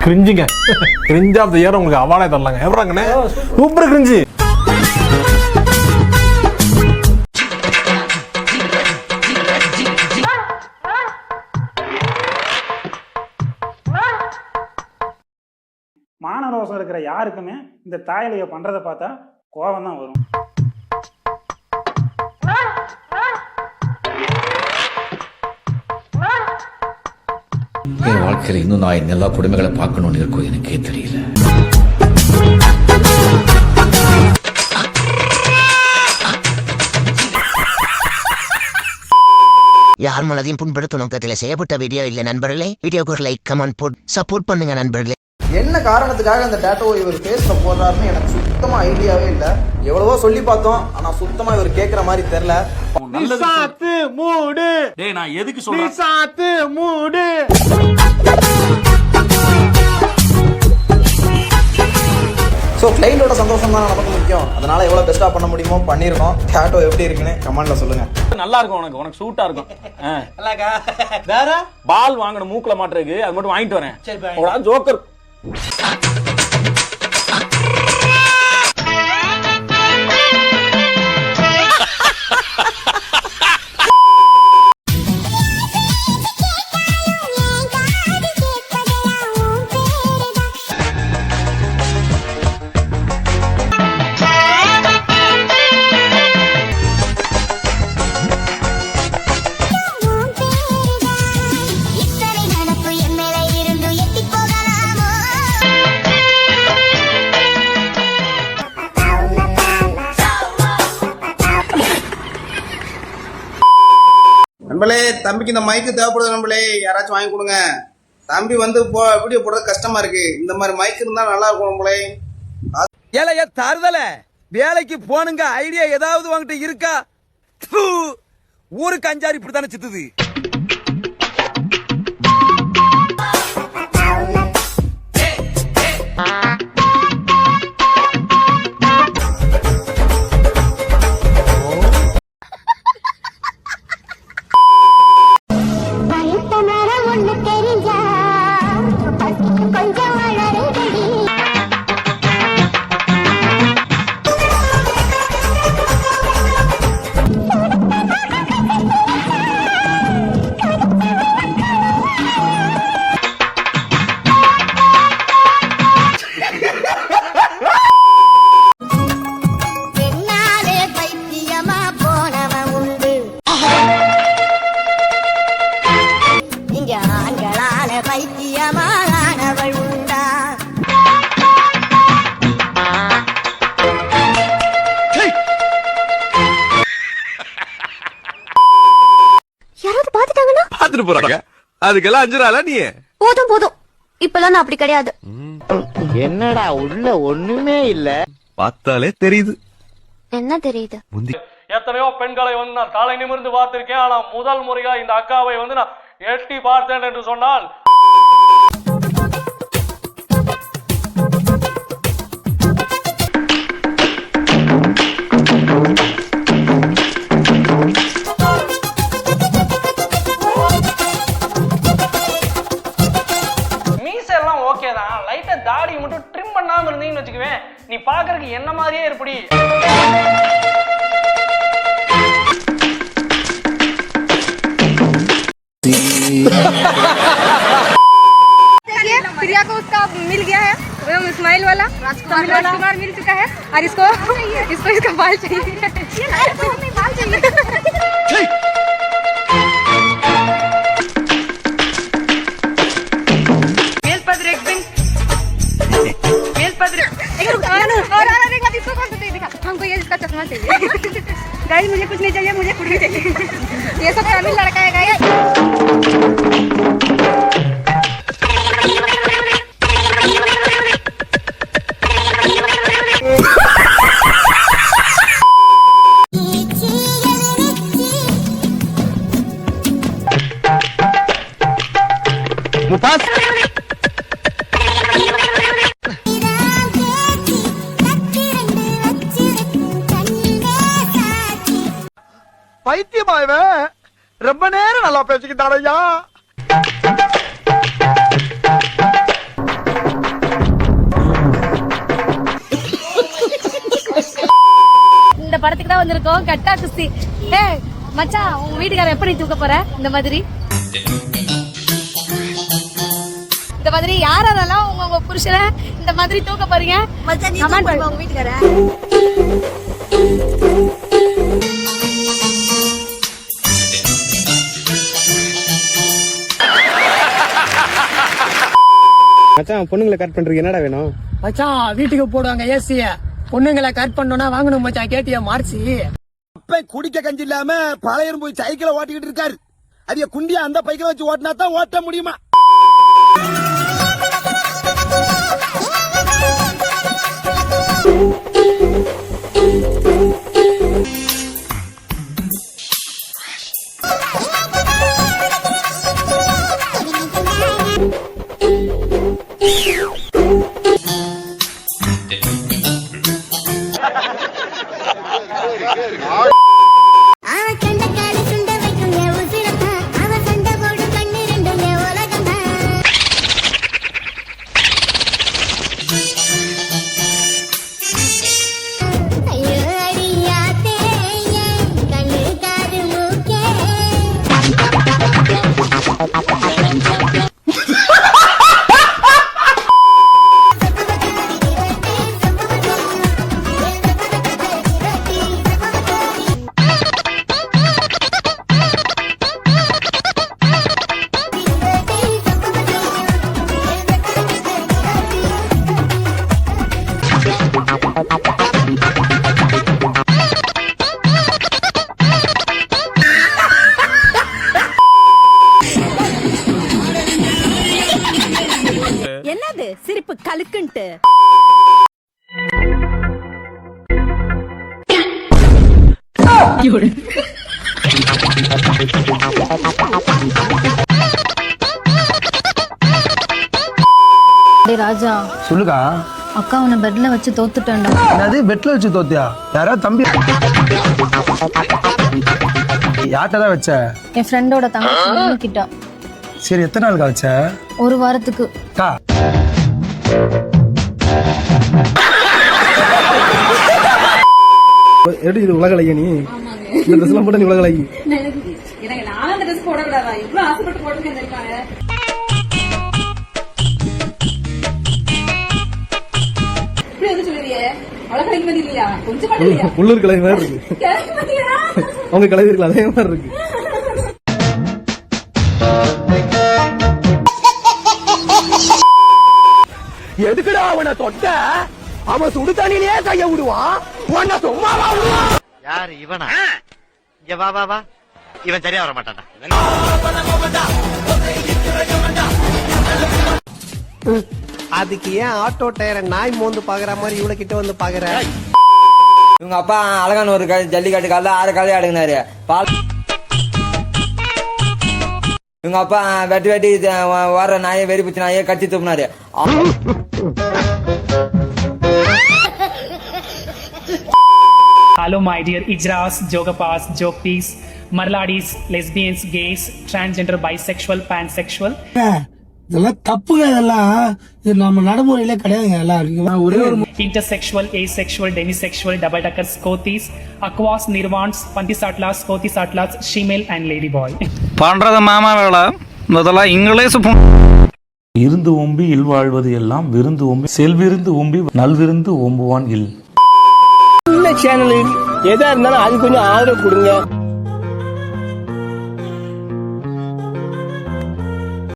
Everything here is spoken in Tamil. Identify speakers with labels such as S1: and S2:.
S1: கிரிஞ்சுங்க. கிரிஞ்ச் ஆஃப் தி இயர் உங்களுக்கு அவார்டே தரலாங்க. எவராங்கண்ணே சூப்பர் கிரிஞ்சு.
S2: மானரோசம் இருக்கிற யாருக்குமே இந்த தாயலையை பண்றதை பார்த்தா கோபம் தான் வரும்.
S3: என் வாழ்க்கையில இன்னும் நான் எல்லா குடும்பங்களை பார்க்கணும்னு இருக்கோ எனக்கே தெரியல.
S4: யார் மனதையும் புண்படுத்த நோக்கத்தில் செய்யப்பட்ட வீடியோ இல்லை நண்பர்களே. வீடியோக்கு ஒரு லைக் கமெண்ட் போட்டு சப்போர்ட் பண்ணுங்க நண்பர்களே.
S5: என்ன காரணத்துக்காக அந்த டேட்டோவை இவர் ஃபேஸ்ல போடுறாருன்னு எனக்கு சுத்தமா ஐடியாவே இல்ல. எவ்வளவோ சொல்லி பார்த்தோம், ஆனா சுத்தமா இவர் கேக்குற மாதிரி தெரியல.
S1: சாத்து மூடு.
S6: டேய் நான் எதுக்கு சொல்றேன்?
S1: சாத்து மூடு.
S5: ஸோ கிளைண்டோட சந்தோஷம் தான் நமக்கு முக்கியம். அதனால எவ்வளவு பெஸ்டா பண்ண முடியுமோ பண்ணிருக்கோம். டேட்டோ எப்படி இருக்குன்னு கமெண்ட்ல சொல்லுங்க.
S6: நல்லா இருக்கும், உனக்கு சூட்டா இருக்கும். வேற பால் வாங்கணும் மூக்குல மாட்டுறதுக்கு, அது மட்டும் வாங்கிட்டு வரேன். ஜோக்கர்
S5: நம்மளே தம்பிக்கு இந்த மைக்கு தேவைப்படுது. நம்மளே யாராச்சும் வாங்கி கொடுங்க. தம்பி வந்து வீடியோ போடுறது கஷ்டமா இருக்கு. இந்த மாதிரி மைக் இருந்தா நல்லா இருக்கும். நம்மளே
S7: ஏலைய தருதல வேலைக்கு போனுங்க ஐடியா ஏதாவது வாங்கிட்டு இருக்கா? ஊருக்கு அஞ்சாறு இப்படி தானே சித்துது. அதுக்கெல்லாம் 5 நாளா நீ
S8: போதும் போதும். இப்பெல்லாம் நான் அப்படி கிடையாது.
S9: என்னடா உள்ள ஒண்ணுமே இல்ல.
S7: பார்த்தாலே தெரியுது.
S8: என்ன தெரியுது?
S6: எத்தனையோ பெண்களை வந்து நான் தலை நிமிர்ந்து பார்த்திருக்கேன். ஆனா முதல் முறையா இந்த அக்காவை வந்து நான் எட்டி பார்த்தேன் என்று சொன்னால் தாடி மட்டும் ட்ரிம் பண்ணாம இருந்தீங்கன்னு வச்சுக்குவேன், நீ பாக்குறதுக்கு என்ன மாதிரியே இருப்படி.
S8: प्रिया को उसका मिल गया है, वो स्माइल वाला राजकुमार मिल चुका है और इसको इसका बाल चाहिए। बाल चाहिए। हमको ये इसका चश्मा चाहिए। गाइस मुझे कुछ नहीं चाहिए, मुझे कुछ नहीं चाहिए। ये सब तमिल लड़का है गाइस।
S7: பைத்தியமா இவன் ரொம்ப நேரம் நல்லா பேசிக்கிட்டாரையா.
S8: படத்துக்கு தான் வந்திருக்கோம். கட்டா குஸ்தி. மச்சான், உங்க வீட்டுக்காரர் எப்படி தூக்க போற? இந்த மாதிரி யாரெல்லாம் உங்க புருஷனை இந்த மாதிரி தூக்க போறீங்க? கமெண்ட் பண்ணுங்க உங்க வீட்டுக்காரர்.
S10: மச்சான், பொண்ணுங்களை கட் பண்றீங்க, என்னடா வேணும்?
S7: மச்சான், வீட்டுக்கு போடுவாங்க ஏசிய. பொண்ணுங்களை கட் பண்ணோம்னா வாங்கணும் மச்சான். கேட்டியா மார்ச்சி? அப்ப குடிக்க கஞ்சி இல்லாம பழையரும் போய் சைக்கிளை ஓட்டிக்கிட்டு இருக்காரு. அதைய குண்டியா அந்த பைக்கில வச்சு ஓட்டினா தான் ஓட்ட முடியுமா?
S8: என்னது சிரிப்பு கலுக்குன்ட்டு? ராஜா
S10: சொல்லுக்கா.
S8: அக்கா உன்னை பெட்ல வச்சு தோத்துட்டேன்டா.
S10: என்னது பெட்ல வச்சு தோத்தியா? யாரா தம்பி? யார்கிட்டதான் வச்ச?
S8: என் ஃப்ரெண்டோட தங்கச்சி கிட்ட.
S10: சரி, எத்தனை நாளுக்கா வச்ச?
S8: ஒரு வாரத்துக்கு.
S10: எப்படி இது உலகலையா? நீ இந்த ட்ரெஸ் எல்லாம் போட்ட நீ உலகலையி? உள்ளூர் கலை மாதிரி இருக்கு. அவங்க கலைஞர்கள் அதே மாதிரி இருக்கு.
S7: எதுக்குடா அவனை தொட்ட? அவன் சுடு தண்ணியிலே கைய விடுவான். உன்னை சும்மாவா விடுவான்?
S9: யாரு இவனா? இங்க வா வா வா. இவன் சரியா வர மாட்டான்டா.
S10: அதுக்கு ஏன் ஆட்டோ டயரை நாய் மோந்து பாக்குற மாதிரி இவ்வளவு கிட்ட வந்து பாக்குற?
S7: இவங்க அப்பா அழகான ஒரு ஜல்லிக்கட்டு கால 6 காலையை அடங்கினாரு. இவங்க அப்பா வெட்டி வெட்டி வர நாயை வெறி பிடிச்ச நாயை கட்டி துப்பினாரு.
S2: Hello my dear Ijras, Jogapas, Jokpies, Marladis, lesbians, gays, transgender, bisexual, pansexual.
S10: இதெல்லாம் தப்புங்க. இதெல்லாம் இது நம்ம நடைமுறையிலே கிடையாதுங்க. எல்லாம் ஒரே ஒரு
S2: Intersexual, asexual, demisexual, double deckers, Kothis, Aquas, Nirvans, Pantisatlas, Kothisatlas, Shemale and Ladyboy.
S6: பண்றது மாமா வேலை. முதல்ல இங்கிலீஷ்
S11: இருந்து ஓம்பி இல்வாழ்வது எல்லாம் விருந்து ஓம்பி செல்விருந்து ஓம்பி நல்விருந்து ஓம்புவான் இல்.
S10: சேனல் எதா இருந்தாலும் அது கொஞ்சம் ஆதரவு கொடுங்க.